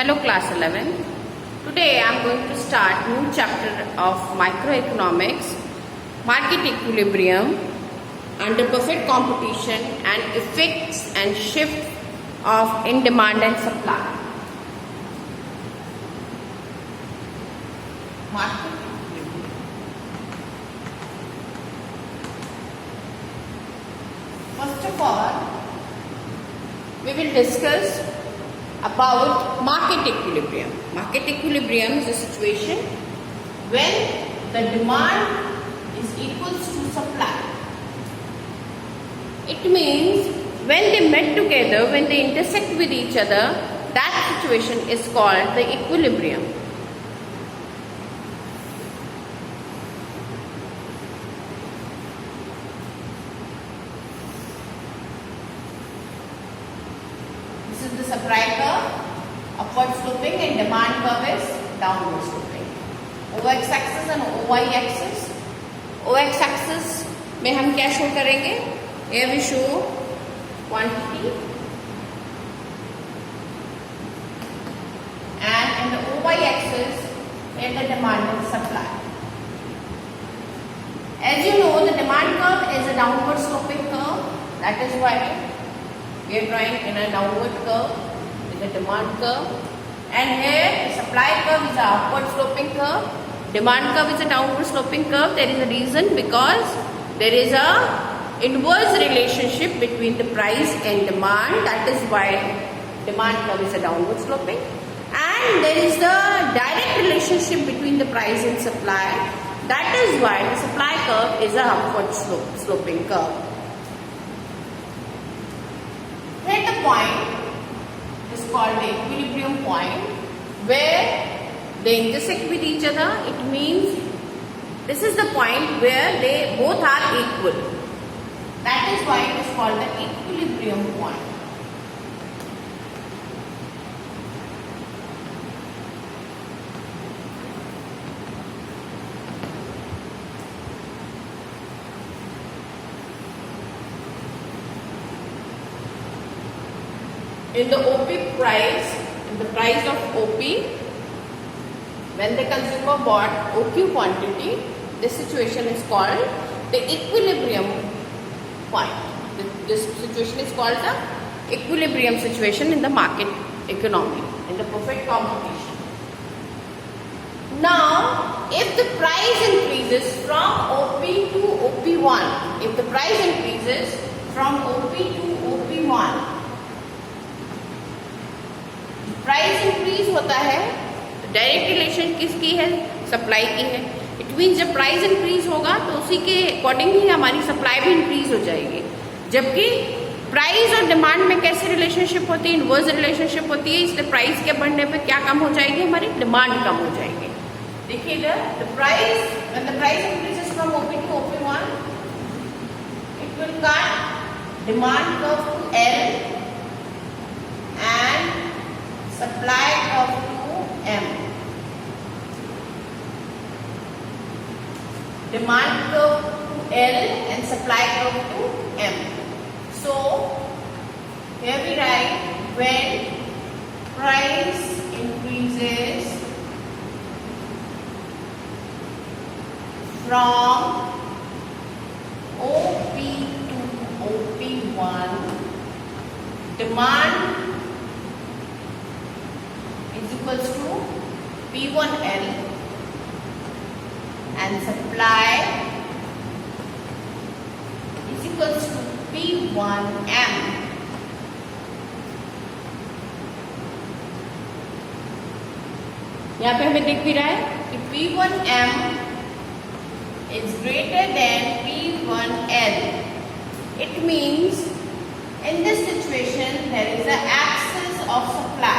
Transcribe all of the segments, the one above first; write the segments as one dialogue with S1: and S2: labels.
S1: Hello class 11. Today I am going to start new chapter of microeconomics, market equilibrium under perfect competition and effects and shift of in demand and supply. Market equilibrium. First of all, we will discuss about market equilibrium. Market equilibrium is a situation when the demand is equals to supply. It means when they met together, when they intersect with each other, that situation is called the equilibrium. This is the supply curve, upward sloping, and demand curve is downward sloping. OX axis and OY axis. OX axis में हम क्या show करेंगे? Here we show quantity, and in the OY axis in the demand and supply. As you know, the demand curve is a downward sloping curve. That is why we are drawing in a downward curve, in the demand curve, and here the supply curve is a upward sloping curve. Demand curve is a downward sloping curve. There is a reason, because there is a inverse relationship between the price and demand. That is why demand curve is a downward sloping, and there is the direct relationship between the price and supply. That is why the supply curve is a upward sloping curve. Here the point is called the equilibrium point, where they intersect with each other. It means this is the point where they both are equal. That is why it is called the equilibrium point. In the OP price, in the price of OP, when the consumer bought OQ quantity, this situation is called the equilibrium point. This situation is called the equilibrium situation in the market economy, in the perfect competition. Now, if the price increases from OP to OP1, if the price increases from OP to OP1, price increase होता है तो direct relation किसकी है? Supply की है. It means जब price increase होगा तो उसी के अकॉर्डिंग ही हमारी सप्लाई भी इंक्रीज हो जाएगी. जबकि प्राइस और डिमांड में कैसी रिलेशनशिप होती है? इनवर्स रिलेशनशिप होती है. इसलिए प्राइस के बढ़ने पे क्या कम हो जाएगी? हमारी डिमांड कम हो जाएगी. देखिए इधर the price, when the price increases from OP to OP1, it will cut demand curve to L and supply curve to M. Demand curve to L and supply curve to M. So here we write when price increases from OP to OP1, demand is equals to P1L and supply is equals to P1M. यहाँ पे हमें दिख भी रहा है कि P1M is greater than P1L. It means in this situation there is an axis of supply.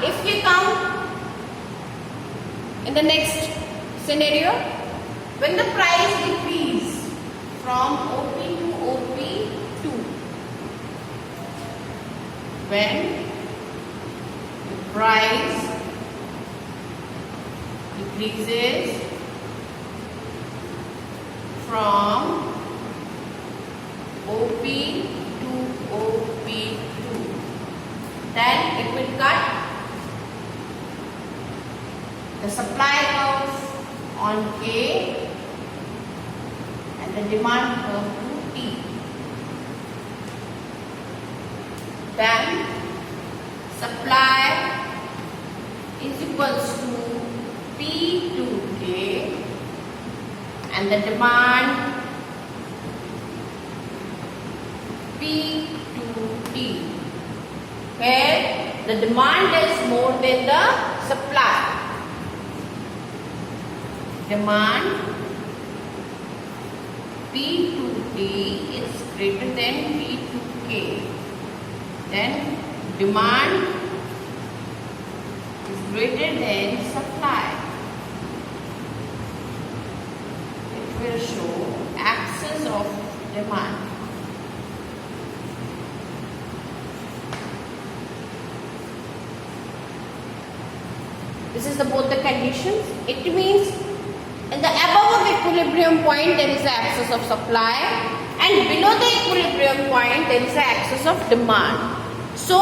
S1: If we count in the next scenario, when the price decrease from OP to OP2, when the price decreases from OP to OP2, then it will cut the supply curve on K and the demand curve to T. Then supply is equals to P to K and the demand P to T, where the demand is more than the supply. Demand P to T is greater than P to K. Then demand is greater than supply. It will show axis of demand. This is both the conditions. It means in the above of equilibrium point there is the axis of supply, and below the equilibrium point there is the axis of demand. So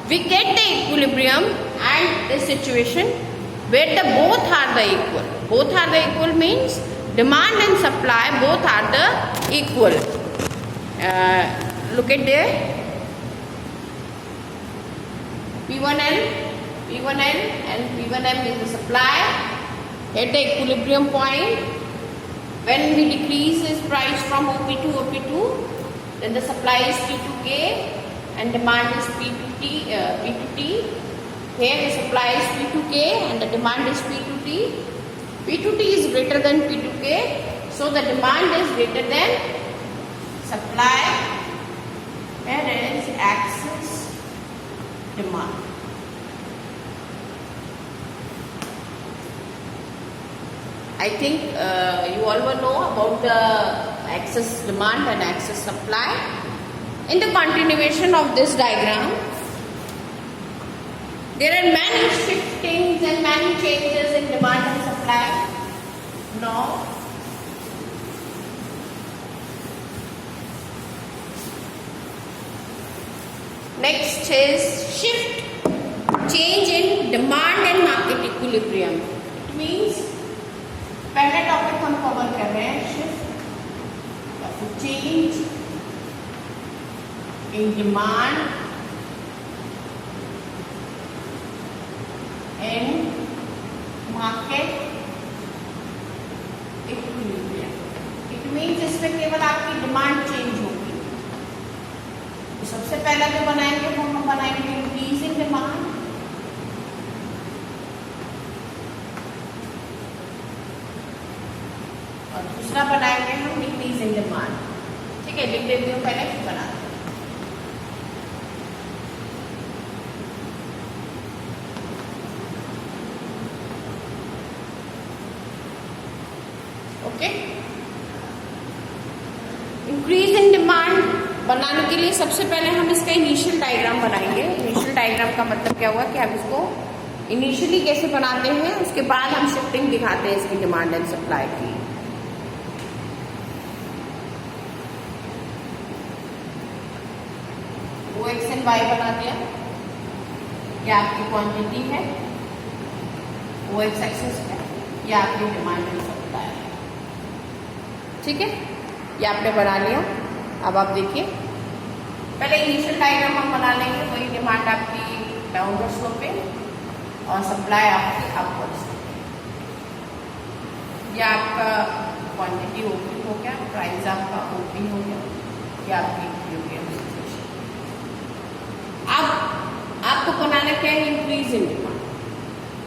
S1: we get the equilibrium and the situation where the both are the equal. Both are the equal means demand and supply both are the equal. Look at there. P1L and P1M is the supply at the equilibrium point. When we decrease this price from OP to OP2, then the supply is P to K and demand is P to T. Here the supply is P to K and the demand is P to T. P to T is greater than P to K, so the demand is greater than supply. Where is axis demand? I think you all will know about the axis demand and axis supply. In the continuation of this diagram, there are many shiftings and many changes in demand and supply. Now, next is shift, change in demand and market equilibrium. It means पहला topic हम cover कर रहे हैं shift, change in demand and market equilibrium. It means इसमें केवल आपकी demand change होगी. तो सबसे पहला जो बनाएंगे वो हम बनाएंगे इंक्रीज इन डिमांड, और दूसरा बनाएंगे हम डिक्रीज इन डिमांड. ठीक है, लिख देती हूँ पहले फिर बनाते हैं. ओके, इंक्रीज इन डिमांड बनाने के लिए सबसे पहले हम इसका इनिशियल डायग्राम बनाएंगे. इनिशियल डायग्राम का मतलब क्या हुआ कि हम इसको इनिशियली कैसे बनाते हैं, उसके बाद हम शिफ्टिंग दिखाते हैं इसकी डिमांड एंड सप्लाई की. वो एक्स एंड वाई बना दिया. ये आपकी क्वांटिटी है, वो एक्स एक्सिस है, ये आपकी डिमांड एंड सप्लाई है. ठीक है, ये आपने बना लिया. अब आप देखिए, पहले इनिशियल डायग्राम हम बना लेंगे. वही डिमांड आपकी डाउनवर्ड स्लोपिंग और सप्लाई आपकी अपवर्ड स्लोपिंग. ये आपका क्वांटिटी ओपी हो गया, प्राइस आपका ओपी हो गया, ये आपकी इक्विलिब्रियम सिचुएशन. अब आपको बनाना क्या है, इंक्रीज इन डिमांड.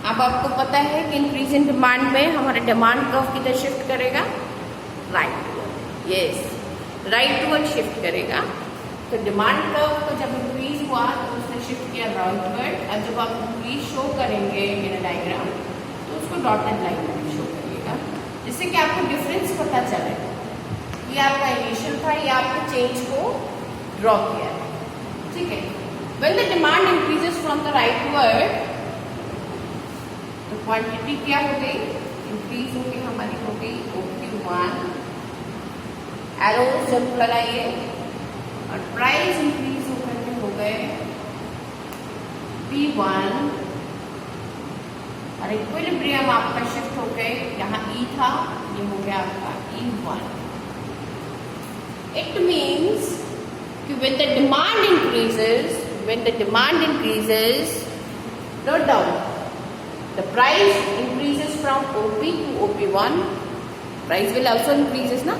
S1: अब आपको पता है कि इंक्रीज इन डिमांड में हमारा डिमांड कर्व किधर शिफ्ट करेगा, right toward. Yes, right toward shift करेगा. तो डिमांड कर्व को जब इंक्रीज हुआ तो उसने शिफ्ट किया राउंडवर्ड. अब जब आप इंक्रीज शो करेंगे इन डायग्राम तो उसको डॉटेड लाइन में शो करिएगा, जिससे कि आपको डिफरेंस पता चले. ये आपका इनिशियल था, ये आपने चेंज को ड्रॉ किया है. ठीक है, When the demand increases from the rightward, तो क्वांटिटी क्या हो गई, इंक्रीज हो गई, हमारी हो गई OQ1, एरो जरूर लगाइए, और प्राइस इंक्रीज होकर के हो गए P1, और इक्विलिब्रियम आपका शिफ्ट हो गए, यहाँ E था, ये हो गया आपका E1. It means कि when the demand increases, note down, the price increases from OP to OP1, price will also increases ना,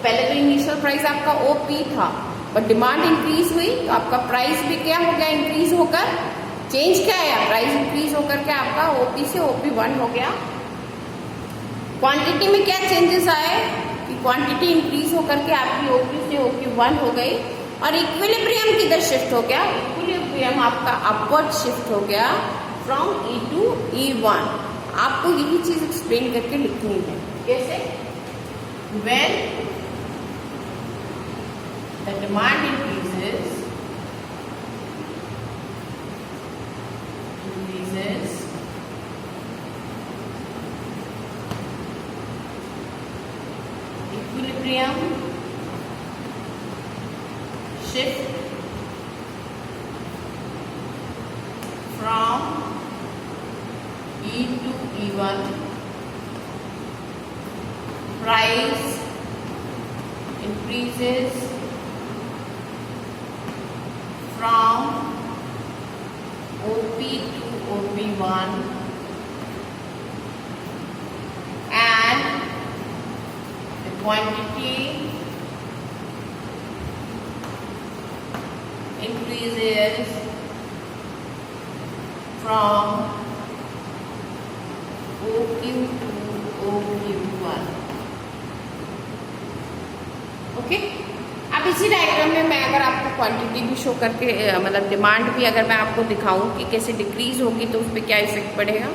S1: पहले तो इनिशियल प्राइस आपका OP था, बट डिमांड इंक्रीज हुई तो आपका प्राइस भी क्या हो गया, इंक्रीज होकर, चेंज क्या आया, प्राइस इंक्रीज होकर के आपका OP से OP1 हो गया. क्वांटिटी में क्या चेंजेस आए कि क्वांटिटी इंक्रीज होकर के आपकी OP से OP1 हो गई, और इक्विलिब्रियम किधर शिफ्ट हो गया, इक्विलिब्रियम आपका अपवर्ड शिफ्ट हो गया फ्रॉम E to E1. आपको यही चीज एक्सप्लेन करके लिखनी है. कैसे? When the demand increases, equilibrium shift from E to E1, price increases from OP to OP1, and the quantity increases from OQ to OQ1. Okay, अब इसी डायग्राम में मैं अगर आपको क्वांटिटी भी शो करके, मतलब डिमांड भी अगर मैं आपको दिखाऊं कि कैसे डिक्रीज होगी तो उस पर क्या इफेक्ट पड़ेगा,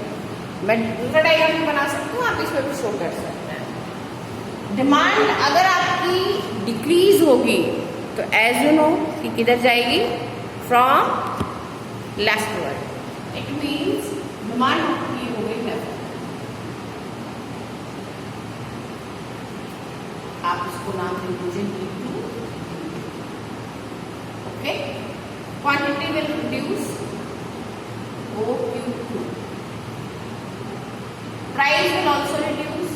S1: मैं दूसरा डायग्राम भी बना सकती हूँ, आप इसमें भी शो कर सकते हैं. डिमांड अगर आपकी डिक्रीज होगी तो एज यू नो कि किधर जाएगी, from leftward. It means demand आपकी हो गई लेफ्ट. आप इसको नाम दे दीजिए D2. Okay, quantity will reduce OQ2. Price will also reduce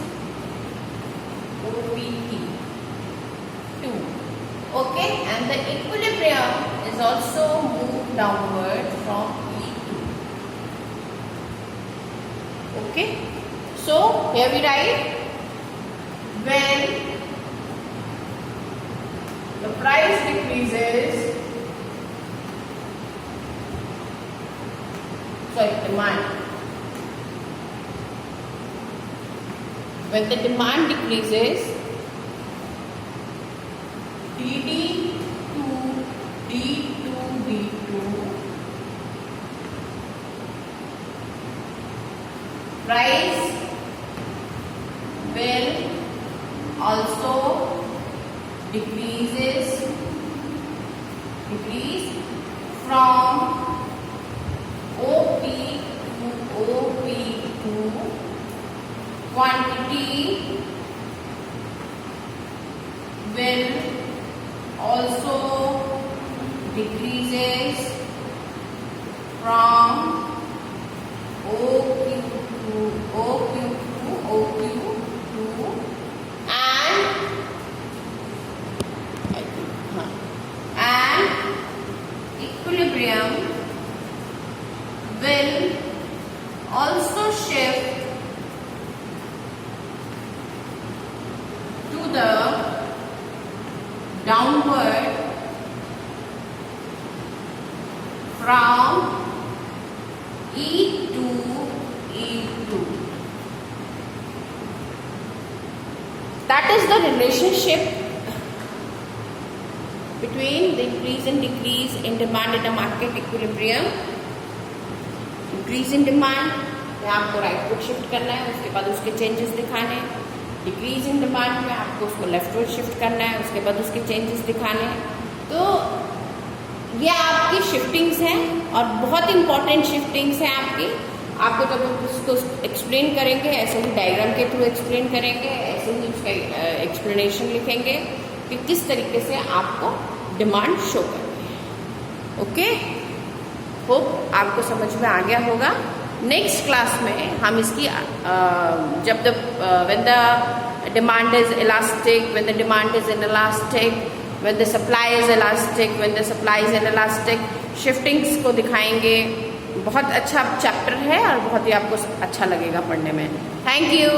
S1: OPT2. Okay, and the equilibrium is also move downward from E2. Okay, so here we write when the price decreases, demand. When the demand decreases, DD to D2 D2, price will also decrease from OP to OP2. Quantity will also decreases from OQ to OQ2, and equilibrium will also shift to the downward from E to E2. That is the relationship between the increase and decrease in demand in a market equilibrium. Increase in demand में आपको rightward shift करना है, उसके बाद उसके changes दिखाने हैं. Decrease in demand में आपको उसको लेफ्टवर्ड शिफ्ट करना है, उसके बाद उसके चेंजेस दिखाने हैं. तो ये आपकी शिफ्टिंग्स हैं और बहुत इंपॉर्टेंट शिफ्टिंग्स हैं आपकी। आपको जब उसको एक्सप्लेन करेंगे ऐसे ही डायग्राम के थ्रू एक्सप्लेन करेंगे, ऐसे ही उसका एक्सप्लेनेशन लिखेंगे कि किस तरीके से आपको डिमांड शो करनी है। ओके, होप आपको समझ में आ गया होगा। नेक्स्ट क्लास में हम इसकी जब when the demand is elastic, when the demand is inelastic, when the supply is elastic, when the supply is inelastic, shiftings को दिखाएंगे। बहुत अच्छा चैप्टर है और बहुत ही आपको अच्छा लगेगा पढ़ने में। Thank you.